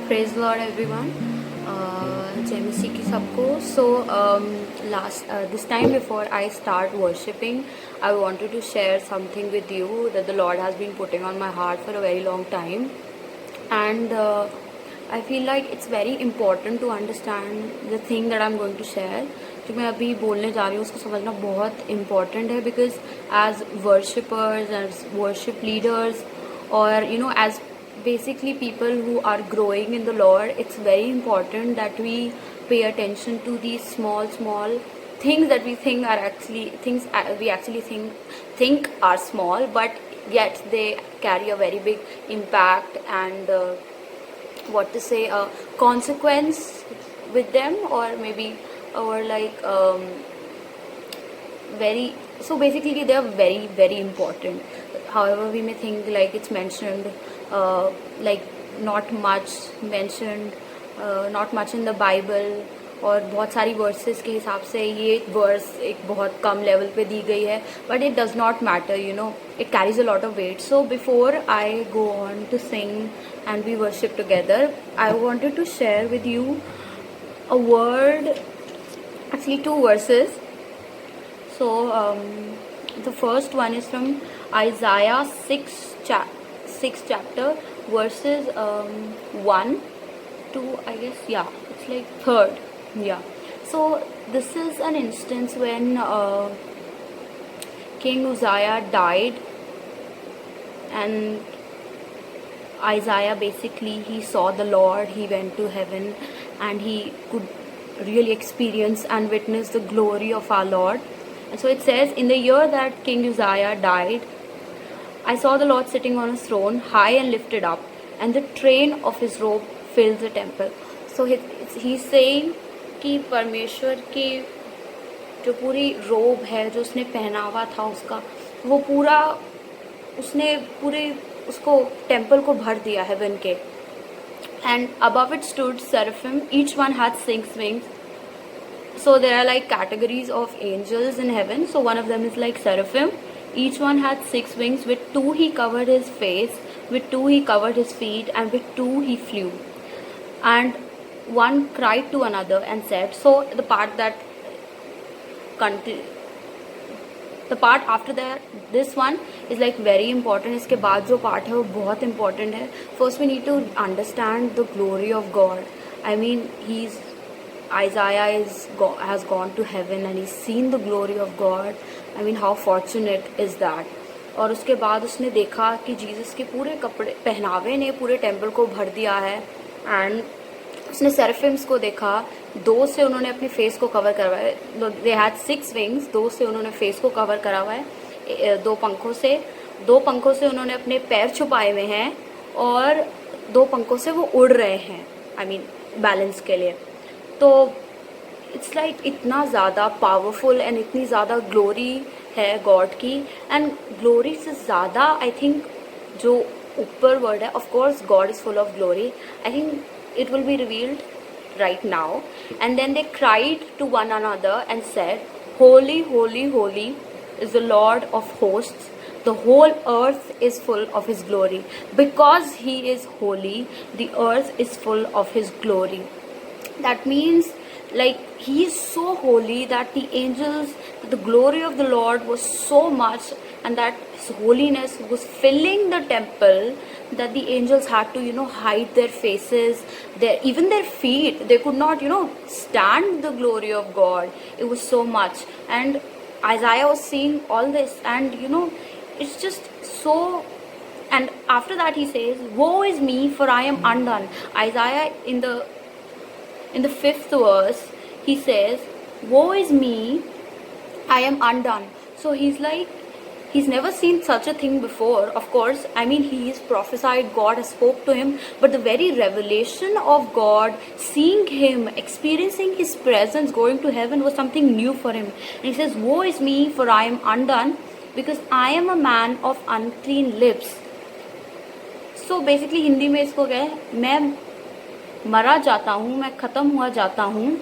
Praise the Lord, everyone. जय मसीह की सबको. So this time before I start worshiping, I wanted to share something with you that the Lord has been putting on my heart for a very long time, and I feel like it's very important to understand the thing that I'm going to share. जो मैं अभी बोलने जा रही हूँ उसको समझना बहुत important है, because as worshippers, as worship leaders, or as basically people who are growing in the Lord, it's very important that we pay attention to these small things that we think are actually things we actually think are small, but yet they carry a very big impact and what to say, a consequence with them, or maybe, or like very, so basically they are very very important. However, we may think like it's mentioned, like not much mentioned, not much in the Bible, और बहुत सारी versus के हिसाब से ये verse एक बहुत कम level पे दी गई है, but it does not matter, it carries a lot of weight. So before I go on to sing and we worship together, I wanted to share with you a word, actually two verses. So the first one is from Isaiah 6 chapter, verses 1 to, I guess, yeah, it's like third, yeah. So this is an instance when King Uzziah died, and Isaiah basically, he saw the Lord, he went to heaven, and he could really experience and witness the glory of our Lord. And so it says, in the year that King Uzziah died, I saw the Lord sitting on his throne, high and lifted up, and the train of his robe filled the temple. So he's saying कि परमेश्वर की जो पूरी रोब है, जो उसने पहना हुआ था उसका, वो पूरा उसने पूरे उसको टेम्पल को भर दिया हेवन के. And above it stood seraphim, each one had 6 wings. So there are like categories of angels in heaven. So one of them is like seraphim. Each one had 6 wings. With 2 he covered his face, with 2 he covered his feet, and with 2 he flew. And one cried to another and said, so the part that the part after that, this one is like very important. इसके बाद जो part है वो बहुत important है. First we need to understand the glory of God. I mean, Isaiah has gone to heaven and he's seen the glory of God. I mean, how fortunate is that. और उसके बाद उसने देखा कि जीसस के पूरे कपड़े पहनावे ने पूरे टेम्पल को भर दिया है. एंड उसने सेराफिम्स को देखा, 2 से उन्होंने अपने फेस को कवर करा है. दे हैड 6 विंग्स, 2 से उन्होंने फेस को कवर करा हुआ है, 2 पंखों से उन्होंने अपने पैर छुपाए हुए हैं, और 2 पंखों से वो उड़ रहे हैं, आई मीन बैलेंस के लिए. तो इट्स लाइक इतना ज़्यादा पावरफुल एंड इतनी ज़्यादा ग्लोरी है गॉड की. एंड ग्लोरी से ज़्यादा आई थिंक जो ऊपर वर्ड है, of course God is full of glory. I think it will be revealed right now. And then they cried to one another and said, holy, holy, holy is the Lord of hosts. The whole earth is full of his glory. Because he is holy, the earth is full of his glory. That means, like, he is so holy that the angels, the glory of the Lord was so much, and that his holiness was filling the temple, that the angels had to hide their faces, even their feet. They could not stand the glory of God. It was so much. And Isaiah was seeing all this, and it's just so. And after that he says, woe is me, for I am undone. Isaiah in the 5th verse, he says, woe is me, I am undone. So he's like, he's never seen such a thing before. Of course, I mean, he's prophesied, God has spoke to him, but the very revelation of God, seeing him, experiencing his presence, going to heaven, was something new for him. And he says, woe is me, for I am undone, because I am a man of unclean lips. So basically Hindi में इसको क्या है, मैं मरा जाता हूँ, मैं ख़त्म हुआ जाता हूँ,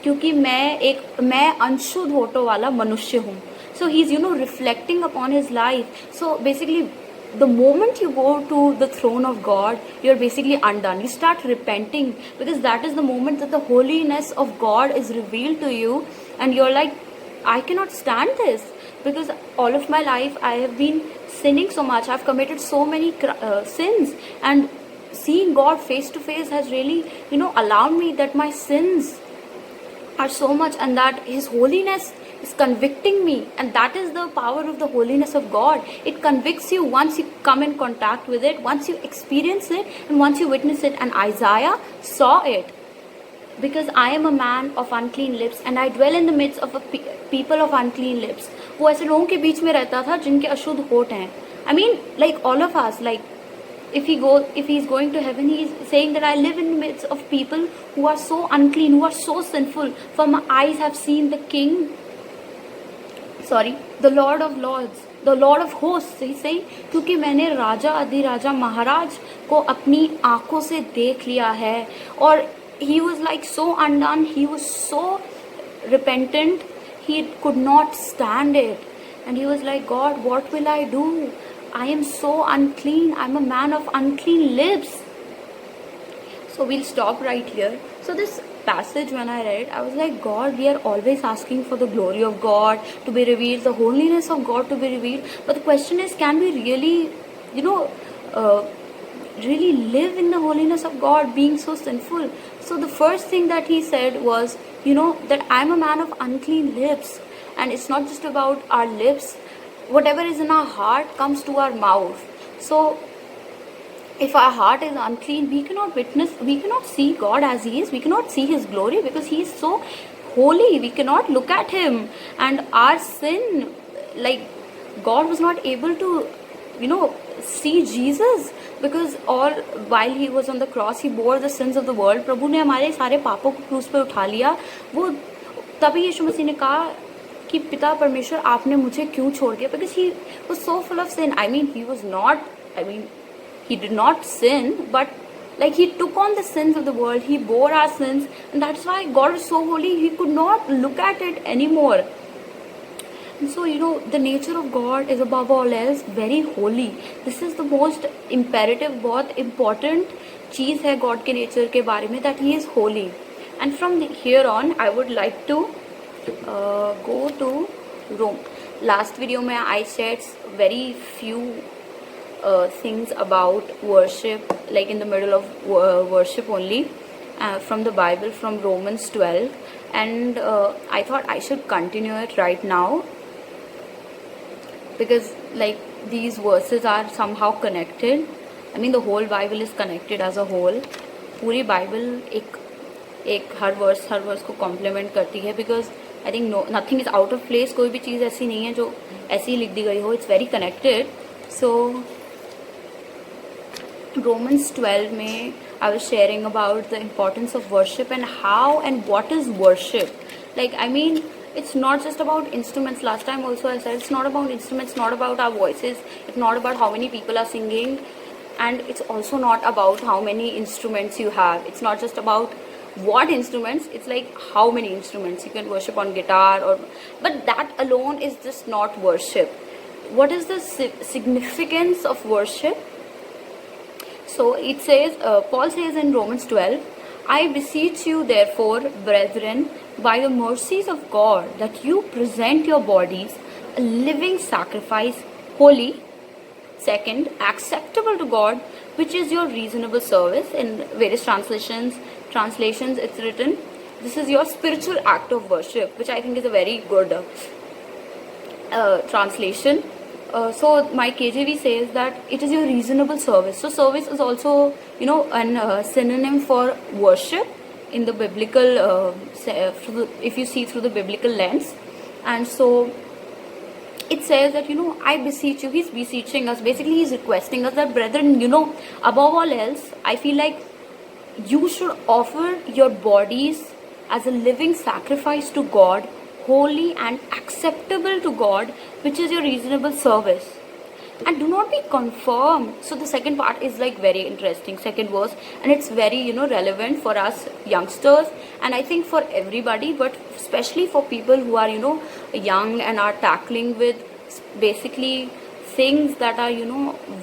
क्योंकि मैं अनशुद्ध होठों वाला मनुष्य हूँ. So he's reflecting upon his life. So basically the moment you go to the throne of God, you're basically undone. You start repenting, because that is the moment that the holiness of God is revealed to you, and you're like, I cannot stand this, because all of my life I have been sinning so much. I've committed so many sins, and seeing God face to face has really, allowed me that my sins are so much, and that His holiness is convicting me. And that is the power of the holiness of God. It convicts you once you come in contact with it, once you experience it, and once you witness it. And Isaiah saw it. Because I am a man of unclean lips, and I dwell in the midst of a people of unclean lips. वो ऐसे लोगों के बीच में रहता था जिनके अशुद्ध होठ हैं. I mean, like all of us, like if he's going to heaven, he's saying that I live in the midst of people who are so unclean, who are so sinful. For my eyes have seen the Lord of Lords, the Lord of hosts. He's saying, क्योंकि मैंने राजा अधिराजा महाराज को अपनी आंखों से देख लिया है. और he was like so undone, he was so repentant, he could not stand it, and he was like, God, what will I do? I am so unclean, I'm a man of unclean lips. So we'll stop right here. So this passage, when I read it, I was like, God, we are always asking for the glory of God to be revealed, the holiness of God to be revealed, but the question is, can we really, really live in the holiness of God, being so sinful? So the first thing that he said was, that I'm a man of unclean lips. And it's not just about our lips. Whatever is in our heart comes to our mouth. So if our heart is unclean, we cannot see God as He is. We cannot see His glory, because He is so holy. We cannot look at Him. And our sin, like, God was not able to, see Jesus, because all while He was on the cross, He bore the sins of the world. प्रभु ने हमारे सारे पापों को क्रूस पे उठा लिया. वो तभी यीशु मसीह ने कहा कि पिता परमेश्वर, आपने मुझे क्यों छोड़ दिया? Because He was so full of sin. He did not sin, but like He took on the sins of the world. He bore our sins, and that's why God is so holy. He could not look at it anymore. And so, the nature of God is above all else very holy. This is the most imperative, बहुत important चीज़ है God के nature के बारे में, that He is holy. And from here on, I would like to go to Rome. Last video में I shared very few things about worship, like in the middle of worship only, from the Bible, from Romans 12. And I thought I should continue it right now, because like these verses are somehow connected. I mean, the whole Bible is connected as a whole. पूरी Bible एक हर verse को complement करती है, because I think nothing is out of place. कोई भी चीज़ ऐसी नहीं है जो ऐसी ही लिख दी गई हो. It's very connected. So Romans 12 में I was sharing about the importance of worship and how and what is worship. Like, I mean, it's not just about instruments. Last time also I said, it's not about instruments, not about our voices, it's not about how many people are singing, and it's also not about how many instruments you have. It's not just about what instruments, it's like how many instruments. You can worship on guitar, but that alone is just not worship. What is the significance of worship? So it says, Paul says in Romans 12, I beseech you therefore, brethren, by the mercies of God, that you present your bodies a living sacrifice, holy, second, acceptable to God, which is your reasonable service. In various translations it's written, this is your spiritual act of worship, which I think is a very good translation. So my KJV says that it is your reasonable service. So service is also, an synonym for worship in the biblical, if you see through the biblical lens. And so it says that, I beseech you. He's beseeching us. Basically, he's requesting us that, brethren, above all else, I feel like you should offer your bodies as a living sacrifice to God, holy and acceptable to God, which is your reasonable service. And do not be conformed. So the second part is like very interesting, second verse, and it's very relevant for us youngsters, and I think for everybody, but especially for people who are young and are tackling with basically things that are,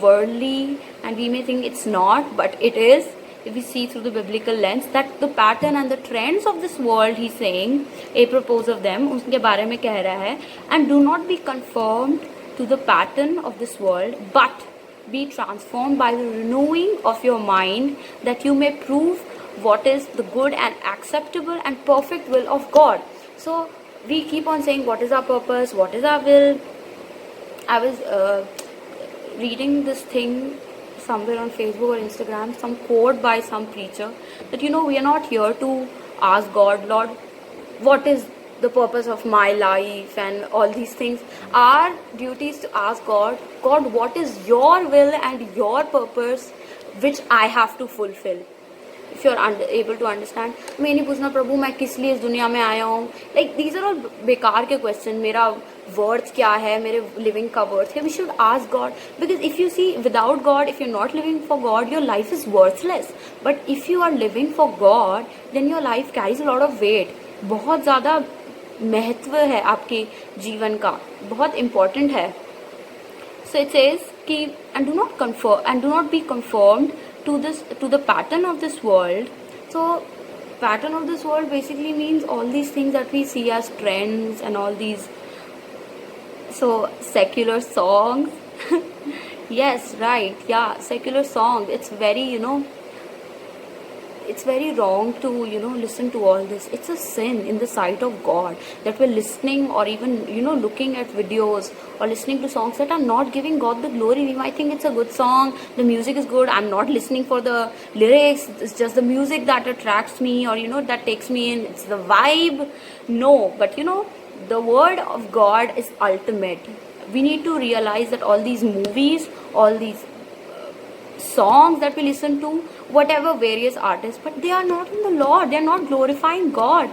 worldly, and we may think it's not, but it is. If we see through the biblical lens, that the pattern and the trends of this world, he's saying, apropos of them, उसके बारे में कह रहा है, and do not be conformed to the pattern of this world, but be transformed by the renewing of your mind, that you may prove what is the good and acceptable and perfect will of God. So we keep on saying, what is our purpose, what is our will. I was reading this thing somewhere on Facebook or Instagram, some quote by some preacher, that we are not here to ask God, Lord, what is the purpose of my life and all these things. Our duty is to ask God, what is your will and your purpose which I have to fulfill. If you are able to understand, मैं नहीं पूछना प्रभु मैं किस लिए इस दुनिया में आया हूँ. Like these are all बेकार के question. मेरा worth क्या है, मेरे living का worth है. We should ask God, because if you see, without God, if you're not living for God, your life is worthless. But if you are living for God, then your life carries a lot of weight. बहुत ज़्यादा महत्व है आपके जीवन का, बहुत important है. So it says कि and do not be conformed to the pattern of this world. So pattern of this world basically means all these things that we see as trends and all these, so secular songs. Yes, right, yeah, secular songs. It's very, it's very wrong to listen to all this. It's a sin in the sight of God that we're listening, or even looking at videos or listening to songs that are not giving God the glory. We might think it's a good song, the music is good, I'm not listening for the lyrics, it's just the music that attracts me, or that takes me in, it's the vibe. No, but the word of God is ultimate. We need to realize that all these movies, all these songs that we listen to, whatever various artists, but they are not in the Lord, they are not glorifying God.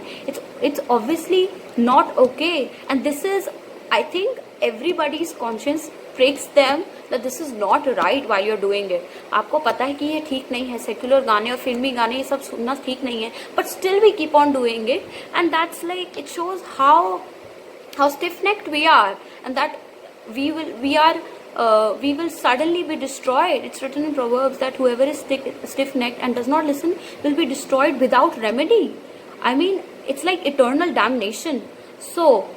It's obviously not okay, and this is, I think, everybody's conscience pricks them that this is not right while you're doing it. आपको पता है कि ये ठीक नहीं है, secular गाने और फिल्मी गाने ये सब सुनना ठीक नहीं है, but still we keep on doing it, and that's like, it shows how stiff-necked we are, and that we will suddenly be destroyed. It's written in Proverbs that whoever is stiff-necked and does not listen will be destroyed without remedy. I mean, it's like eternal damnation. So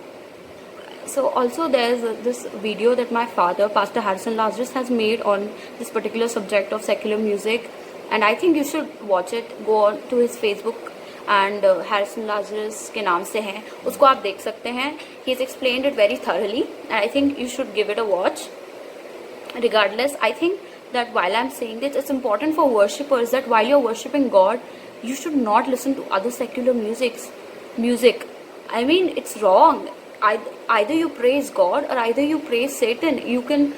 also there's this video that my father, Pastor Harrison Lazarus, has made on this particular subject of secular music, and I think you should watch it. Go on to his Facebook, and Harrison Lazarus के नाम से है, उसको आप देख सकते हैं. He's explained it very thoroughly, and I think you should give it a watch. Regardless, I think that while I'm saying this, it's important for worshippers that while you're worshipping God, you should not listen to other secular music. I mean, it's wrong. Either you praise God or either you praise Satan. You can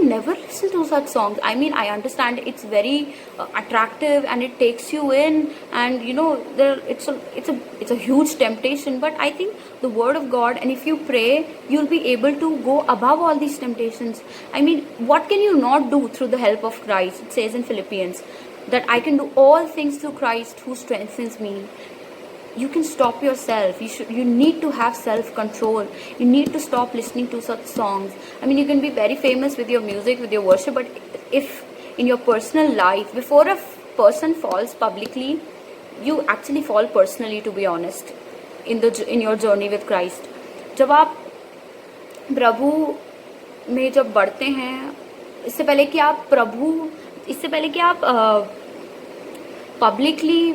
never listen to such songs. I mean, I understand it's very attractive and it takes you in, and it's a huge temptation. But I think the word of God, and if you pray, you'll be able to go above all these temptations. I mean, what can you not do through the help of Christ? It says in Philippians that I can do all things through Christ who strengthens me. You can stop yourself. You need to have self-control. You need to stop listening to such songs. I mean, you can be very famous with your music, with your worship, but if in your personal life, before a person falls publicly, you actually fall personally, to be honest, in your journey with Christ. जब आप प्रभु में जब बढ़ते हैं, इससे पहले कि आप पब्लिकली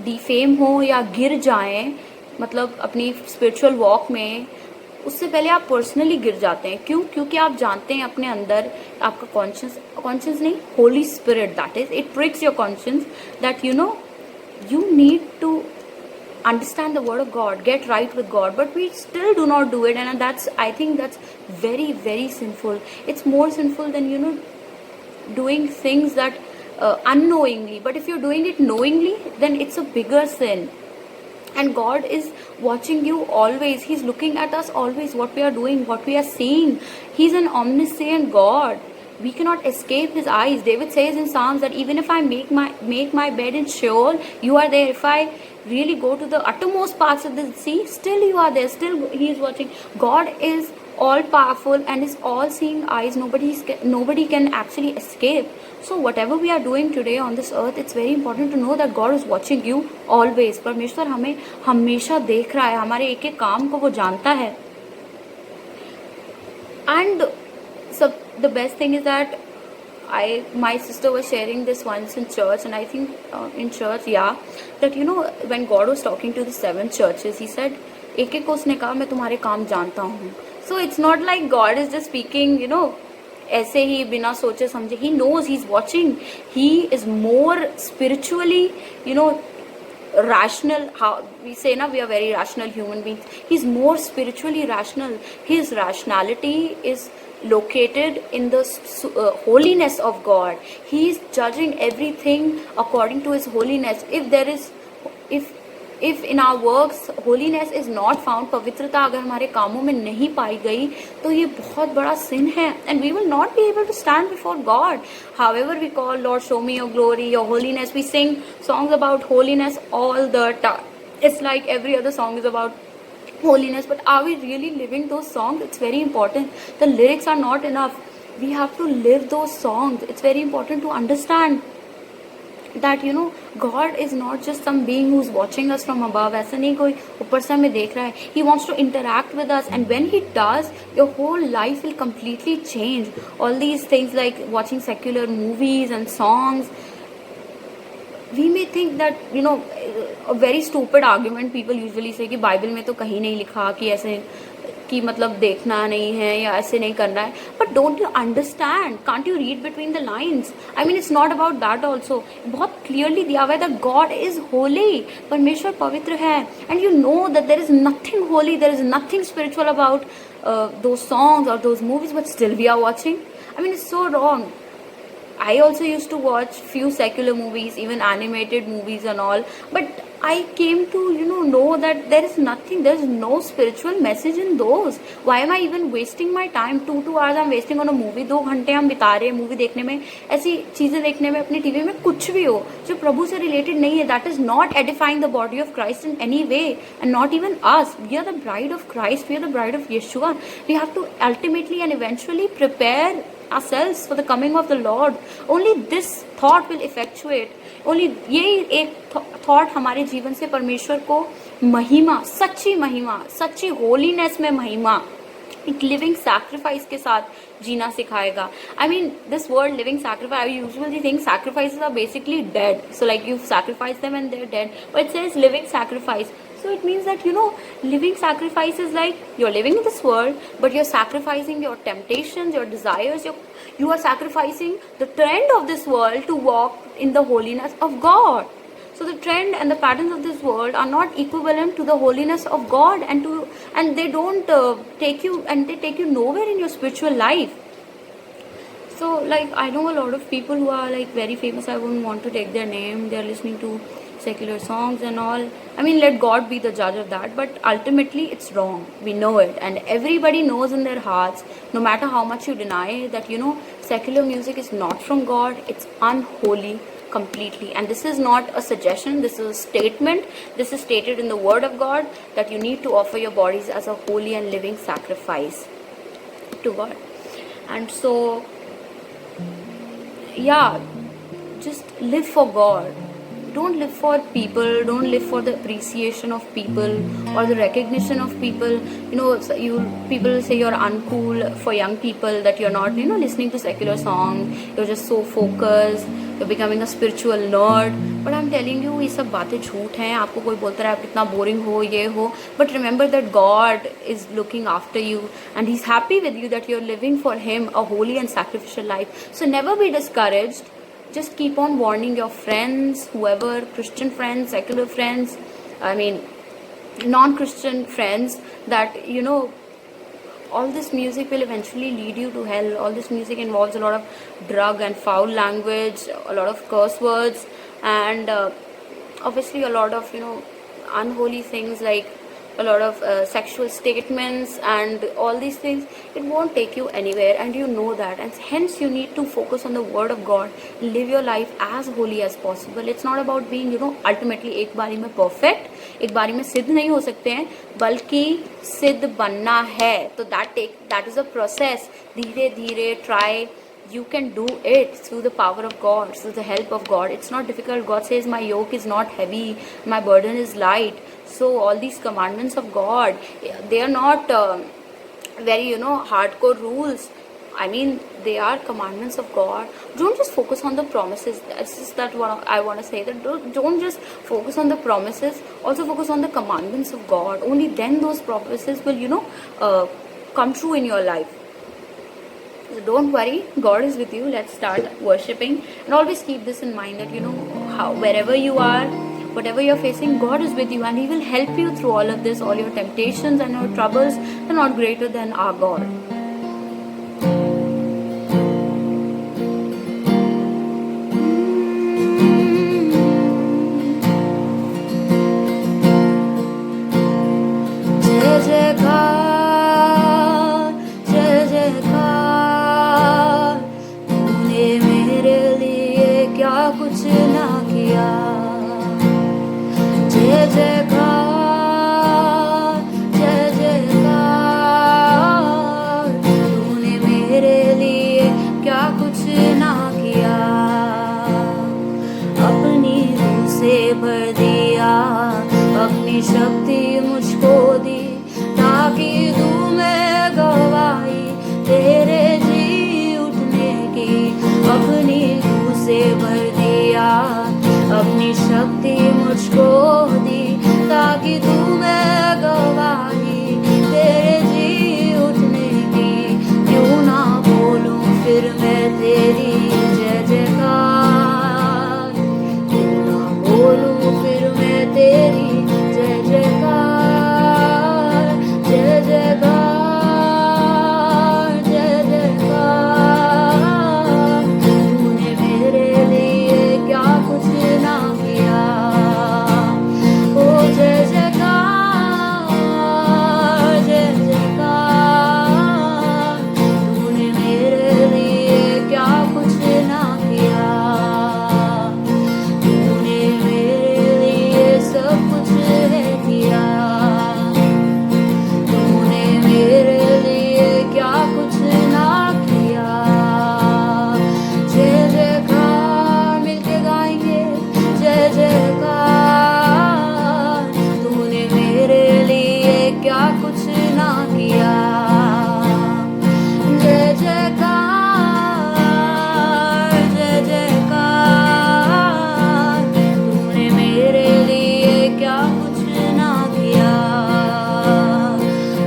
डिफेम हो या गिर जाएं, मतलब अपनी स्पिरिचुअल वॉक में, उससे पहले आप पर्सनली गिर जाते हैं. क्योंकि आप जानते हैं अपने अंदर आपका कॉन्शियस नहीं, Holi spirit, that is, it prix your conscious that you need to understand the word of God, get right with God, but we still do not do it, and I think that's very, very sinful. It's more sinful than doing things that unknowingly. But if you're doing it knowingly, then it's a bigger sin. And God is watching you always. He's looking at us always, what we are doing, what we are seeing. He's an omniscient God. We cannot escape his eyes. David says in Psalms that even if I make my bed in Sheol, you are there. If I really go to the uttermost parts of the sea, still you are there. Still he is watching. God is all powerful and his all seeing eyes. Nobody can actually escape. So whatever we are doing today on this earth, it's very important to know that God is watching you always. परमेश्वर हमें हमेशा देख रहा है, हमारे एक एक काम को वो जानता है. And so the best thing is that my sister was sharing this once in church, and I think in church, yeah, that when God was talking to the 7 churches, he said एक एक को उसने कहा मैं तुम्हारे काम जानता हूँ. So it's not like God is just speaking ऐसे ही बिना सोचे समझे. He knows, he's watching. He is more spiritually rational. How we say we are very rational human beings. He's more spiritually rational. His rationality is located in the holiness of God. He is judging everything according to his holiness. If in our works holiness is not found, पवित्रता अगर हमारे कामों में नहीं पाई गई, तो ये बहुत बड़ा sin है, and we will not be able to stand before God. However we call, Lord, show me your glory, your holiness. We sing songs about holiness all the time. It's like every other song is about holiness, but are we really living those songs? It's very important. The lyrics are not enough. We have to live those songs. It's very important to understand that God is not just some being who's watching us from above. ऐसा नहीं कोई ऊपर से हमें देख रहा है. He wants to interact with us, and when he does, your whole life will completely change. All these things like watching secular movies and songs, we may think that a very stupid argument people usually say कि Bible में तो कहीं नहीं लिखा कि ऐसे कि मतलब देखना नहीं है या ऐसे नहीं करना है. But don't you understand? Can't you read between the lines? I mean it's not about that also. बहुत क्लियरली दिया हुआ है दैट गॉड इज होली. परमेश्वर पवित्र है, and you know that there is nothing holy, there is nothing spiritual about those songs or those movies, but still we are watching. I mean, it's so wrong. I also used to watch few secular movies, even animated movies and all, but I came to know that there is no spiritual message in those. Why am I even wasting my time? 2 hours I'm wasting on a movie. 2 घंटे हम बिता रहे हैं movie देखने में, ऐसी चीजें देखने में, अपनी टीवी में कुछ भी हो जो प्रभु से रिलेटेड नहीं है. That is not edifying the body of Christ in any way, and not even us. We are the bride of Christ. We are the bride of Yeshua. We have to ultimately and eventually prepare ourselves for the coming of the Lord. Only this thought will effectuate. Only यही एक thought हमारे जीवन से परमेश्वर को महिमा, सच्ची holiness में महिमा, एक लिविंग सैक्रिफाइस के साथ जीना सिखाएगा. I mean this word living sacrifice, I usually think sacrifices are basically dead. So like you sacrifice them and they are dead, but it says living sacrifice. So it means that living sacrifice is like you're living in this world, but you're sacrificing your temptations, your desires. You are sacrificing the trend of this world to walk in the holiness of God. So the trend and the patterns of this world are not equivalent to the holiness of God, and they don't take you nowhere in your spiritual life. So like I know a lot of people who are like very famous. I wouldn't want to take their name. They are listening to secular songs and all. I mean, let God be the judge of that, but ultimately it's wrong. We know it, and everybody knows in their hearts, no matter how much you deny, that secular music is not from God. It's unholy completely. And this is not a suggestion, this is a statement. This is stated in the word of God, that you need to offer your bodies as a holy and living sacrifice to God. And so yeah, just live for God. Don't live for people. Don't live for the appreciation of people or the recognition of people. People say you're uncool for young people, that you're not listening to secular songs, you're just so focused, you're becoming a spiritual nerd. But I'm telling you, ये सब बातें झूठ हैं. आपको कोई बोलता है आप कितना बोरिंग हो, ये हो, but remember that God is looking after you, and he's happy with you, that you're living for him a holy and sacrificial life. So never be discouraged. Just keep on warning your friends, whoever, Christian friends, secular friends, I mean non-Christian friends, that all this music will eventually lead you to hell. All this music involves a lot of drug and foul language, a lot of curse words, and obviously a lot of unholy things like a lot of sexual statements and all these things, it won't take you anywhere, and you know that, and hence you need to focus on the word of God. Live your life as holy as possible. It's not about being, ultimately एक बारी में perfect, एक बारी में सिद्ध नहीं हो सकते हैं, बल्कि सिद्ध बनना है. तो that is a process. धीरे धीरे try. You can do it through the power of God, through the help of God. It's not difficult. God says my yoke is not heavy, my burden is light. So all these commandments of God, they are not very hardcore rules. I mean, they are commandments of God. Don't just focus on the promises. That's just that what I want to say. That don't just focus on the promises. Also focus on the commandments of God. Only then those promises will come true in your life. So don't worry, God is with you. Let's start worshipping, and always keep this in mind that wherever you are, whatever you're facing, God is with you, and He will help you through all of this. All your temptations and your troubles are not greater than our God. शक्ति मुझको दी ताकि दूं मैं गवाही तेरे जी उठने की. अपनी रूह से भर दिया, अपनी शक्ति मुझको दी ताकि दूं मैं गवाही तेरे जी उठने की. क्यों ना बोलूं फिर मैं तेरी जय जयकार, क्यों ना बोलूं फिर मैं तेरी जय जयकार, जय जयकार, जय जयकार. तूने मेरे लिए क्या कुछ ना किया. ओ जय जयकार, जय जयकार. तूने मेरे लिए क्या कुछ ना किया. तूने मेरे लिए सब कुछ किया. तूने मेरे लिए क्या कुछ ना किया. जय जयकार, मिलके गाएंगे जय जयकार. तूने मेरे लिए क्या कुछ ना किया. जय जयकार, जय जयकार. तूने मेरे लिए क्या कुछ ना किया.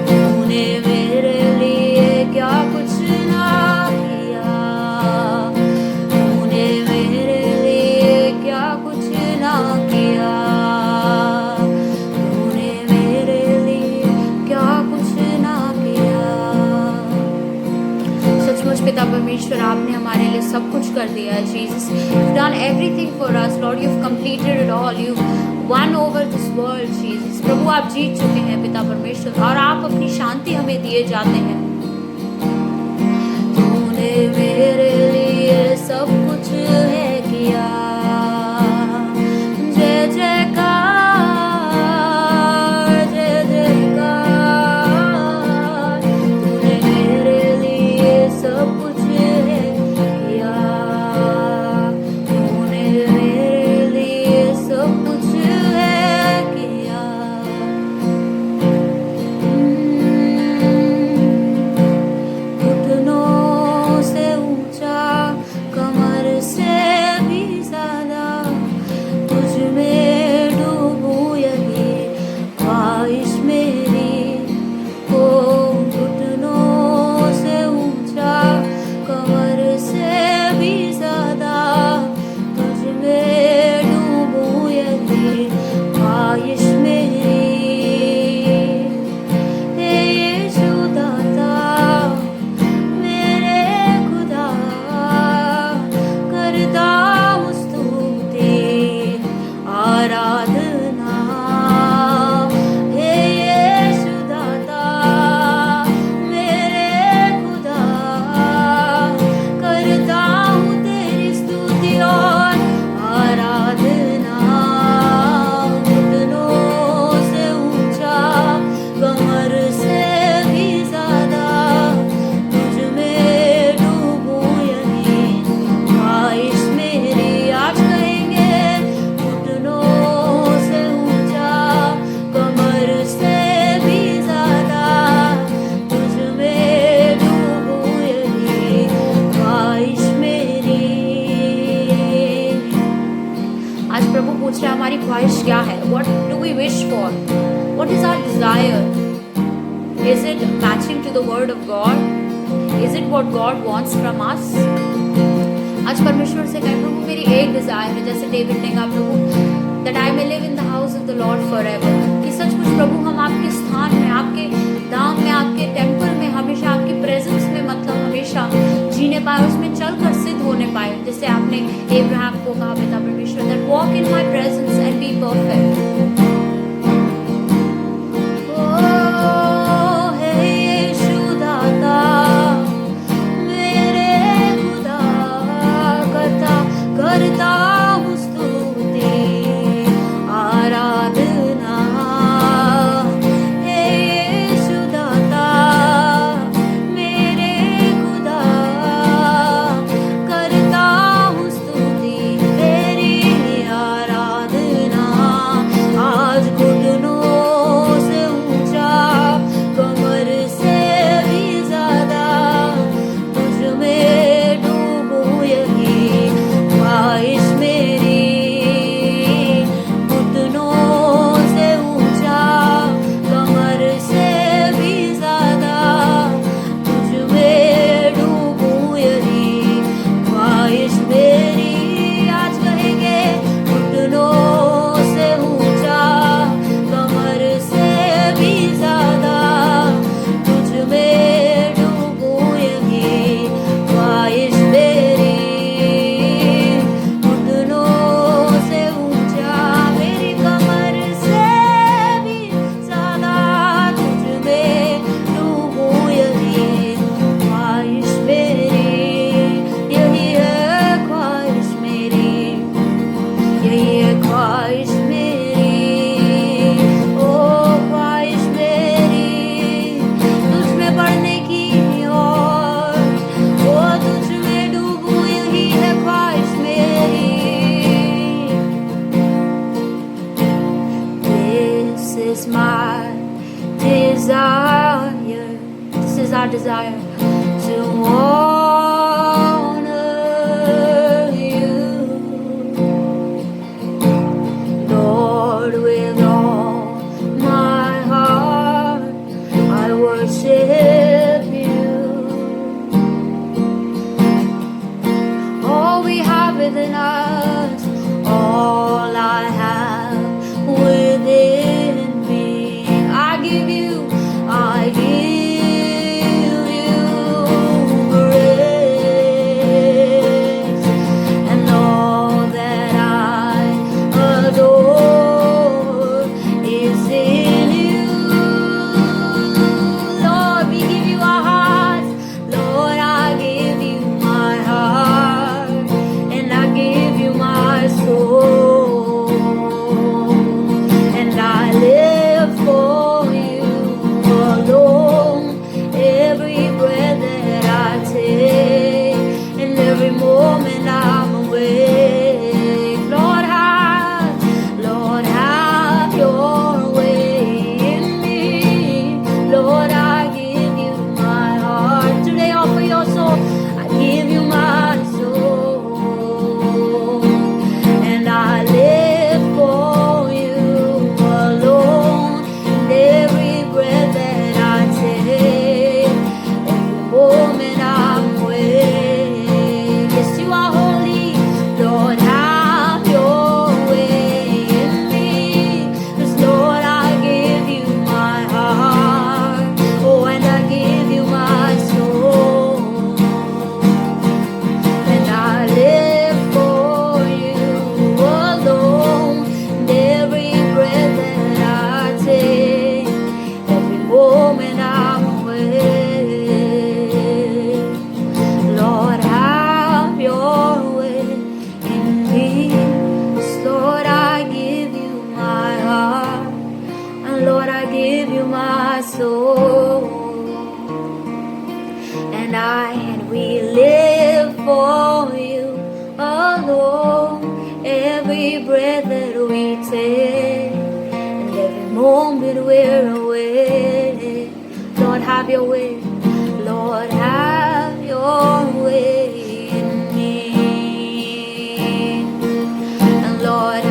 तूने मेरे लिए क्या कुछ ना किया. तूने मेरे लिए क्या कुछ ना किया. तूने मेरे लिए क्या कुछ ना किया. सचमुच पिता परमेश्वर, आपने हमारे लिए सब कुछ कर दिया है. Jesus, you've done everything for us, Lord. You've completed it all. You've won over this world, Jesus. प्रभु, आप जीत चुके हैं पिता परमेश्वर, और आप अपनी शांति हमें दिए जाते हैं. तूने मेरे लिए सब कुछ है किया. जय जयकार, जय जयकार. तूने मेरे लिए सब कुछ है किया. तूने मेरे लिए सब कुछ है किया. घुटनों से ऊंचा, कमर से आज प्रभु पूछ रहा है हमारी ख्वाहिश क्या है, what do we wish for, what is our desire, is it matching to the word of God, is it what God wants from us। आज परमेश्वर से कहें प्रभु मेरी एक डिजायर है, जैसे डेविड ने कहा प्रभु that I may live in the house of the Lord forever, कि सचमुच प्रभु हम आपके स्थान में, आपके धाम में, आपके टेम्पल में, हमेशा आपकी प्रेजेंस में, मतलब हमेशा जीने पाए, उसमें चलकर सिद्ध होने पाए, जैसे आपने अब्राहम को कहा पिता परमेश्वर that walk in my presence and be perfect। करता हूँ स्तुति आराधना, हे यीशु दाता मेरे खुदा, करता हूँ स्तुति तेरी आराधना। आज घुटनों से ऊंचा, कमर से भी ज्यादा तुझ में डूबूं, यही ख्वाहिश मेरी। घुटनों से ऊंचा, कमर से भी ज्यादा तुझ में डूबूं, यही ख्वाहिश मेरी। आज कहेंगे घुटनों से ऊंचा, कमर से भी ज्यादा तुझ में डूबूं, यही ख्वाहिश मेरी। ख्वाहिश मेरी, ओ ख्वाहिश मेरी, तुझ में बढ़ने की और ओ तुझ में डूबूं, यही है ख्वाहिश मेरी। This is my desire, this is our desire to honor you, Lord, with all my heart I worship you. All we have within us, all I have within me, I give you praise, and all that I adore is in you. Lord, we give you our hearts, Lord, I give you my heart, and I give you my soul, and I live for you alone. Every breath that I take, and every moment I'm awake, Lord, have your way in me. Lord, I give you my heart. Today offer your soul. I give you my soul, and I live for you alone. And every breath that I take, every moment I'm awake. Yes, you are holy. Lord, have your way in me. 'Cause Lord, I give you my heart. Oh, and I give you my soul, and I live for you alone. And every breath that I take, every moment I'm awake. Lord, have your way in me. Lord, I give you my heart, and Lord, I give you my soul, and we live for you alone. Every breath that we take, and every moment we're away. Lord, have your way. Lord, have your way in me. And Lord,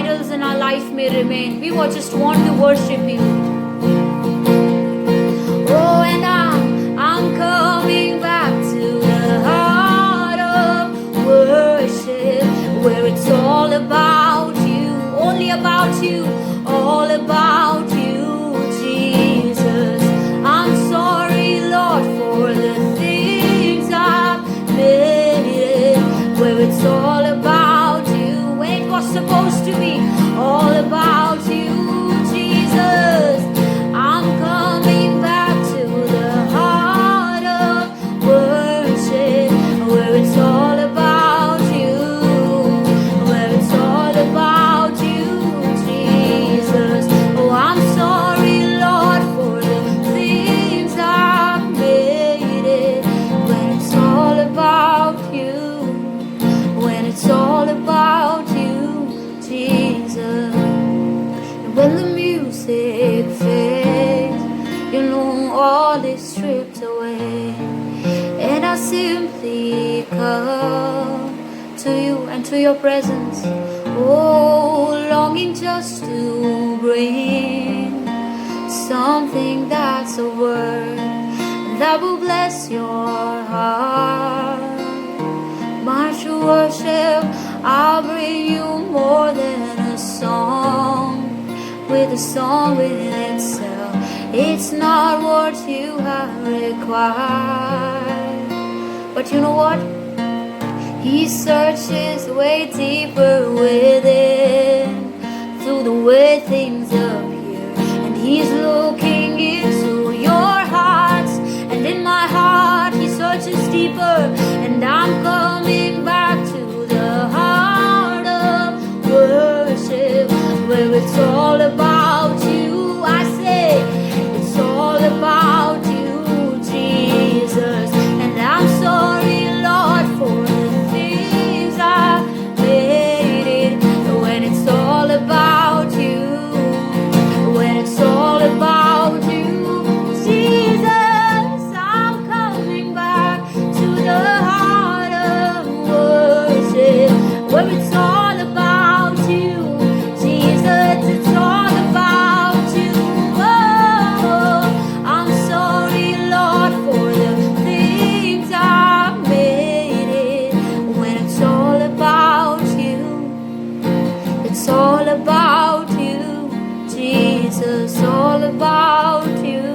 idols in our life may remain. We just want to worship you. Oh, and I'm coming back to the heart of worship, where it's all about you, only about you, all about you, Jesus. I'm sorry, Lord, for the things I've made, where it's all about you, when it was supposed to be all about you, Jesus. I'm coming back to the heart of worship, where it's all about you, where it's all about you, Jesus. Oh, I'm sorry, Lord, for the things I've made it, when it's all about you, when it's all about you, Jesus. And when the music fades, you know all is stripped away, and I simply come to you and to your presence, oh, longing just to bring something that's a word that will bless your heart. My true worship, I'll bring you more than a song, with a song within itself. It's not what you have required, but you know what? He searches way deeper within, through the way things appear, and he's looking into your hearts, and in my heart he searches deeper, and I'm coming back to the heart of worship, where it's all about you. I say it's all about you, Jesus. And I'm sorry, Lord, for the things I made it, when it's all about you, when it's all about you, Jesus. I'm coming back to the heart of worship, where it's all about you, Jesus. It's all about you. Oh, I'm sorry, Lord, for the things I made it, when it's all about you, it's all about you, Jesus. All about you,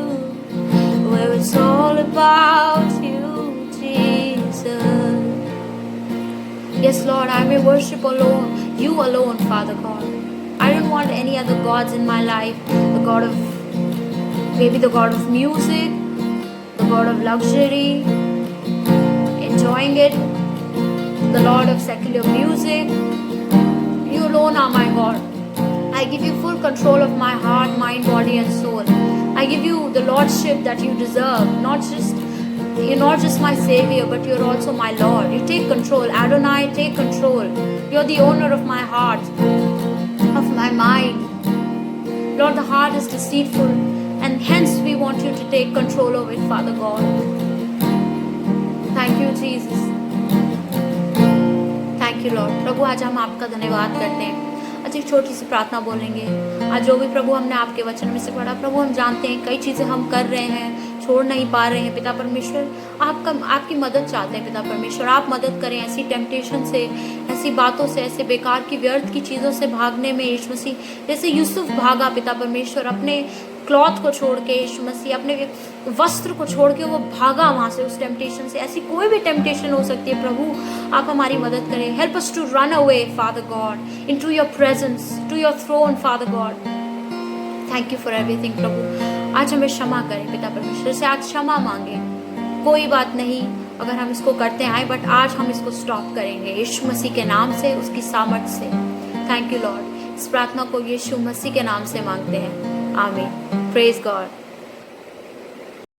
where it's all about you, Jesus. Yes, Lord, I may worship alone, you alone, Father God. I don't want any other gods in my life. The God of, maybe the God of music, the God of luxury, enjoying it, the Lord of secular music. You alone are my God. I give you full control of my heart, mind, body, and soul. I give you the lordship that you deserve. You're not just my savior, but you're also my Lord. You take control. Adonai, take control. You're the owner of my heart, of my mind. Lord, the heart is deceitful, and hence we want you to take control of it, Father God. Thank you, Jesus. Thank you, Lord. प्रभु, आज हम आपका धन्यवाद करते हैं। आज एक छोटी सी प्रार्थना बोलेंगे। आज जो भी प्रभु हमने आपके वचन में से पढ़ा, प्रभु हम जानते हैं कई चीज़ें हम कर रहे हैं, छोड़ नहीं पा रहे हैं। पिता परमेश्वर, आपकी मदद चाहते हैं। पिता परमेश्वर, आप मदद करें ऐसी टेम्पटेशन से, ऐसी बातों से, ऐसे बेकार की व्यर्थ की चीज़ों से भागने में। यीशु मसीह, जैसे यूसुफ भागा पिता परमेश्वर, अपने क्लॉथ को छोड़ के, यीशु मसीह अपने वस्त्र को छोड़ के वो भागा वहाँ से, उस टेम्पटेशन से। ऐसी कोई भी टेम्पटेशन हो सकती है प्रभु, आप हमारी मदद करें। Help us to run away father God into your presence, to your throne father God. Thank you for everything प्रभु। आज हमें क्षमा करें पिता परमेश्वर से, आज क्षमा मांगे। कोई बात नहीं अगर हम इसको करते आए, बट आज हम इसको स्टॉप करेंगे यीशु मसीह के नाम से, उसकी सामर्थ से। Thank you Lord. इस प्रार्थना को यीशु मसीह के नाम से मांगते हैं, आमीन। Praise God.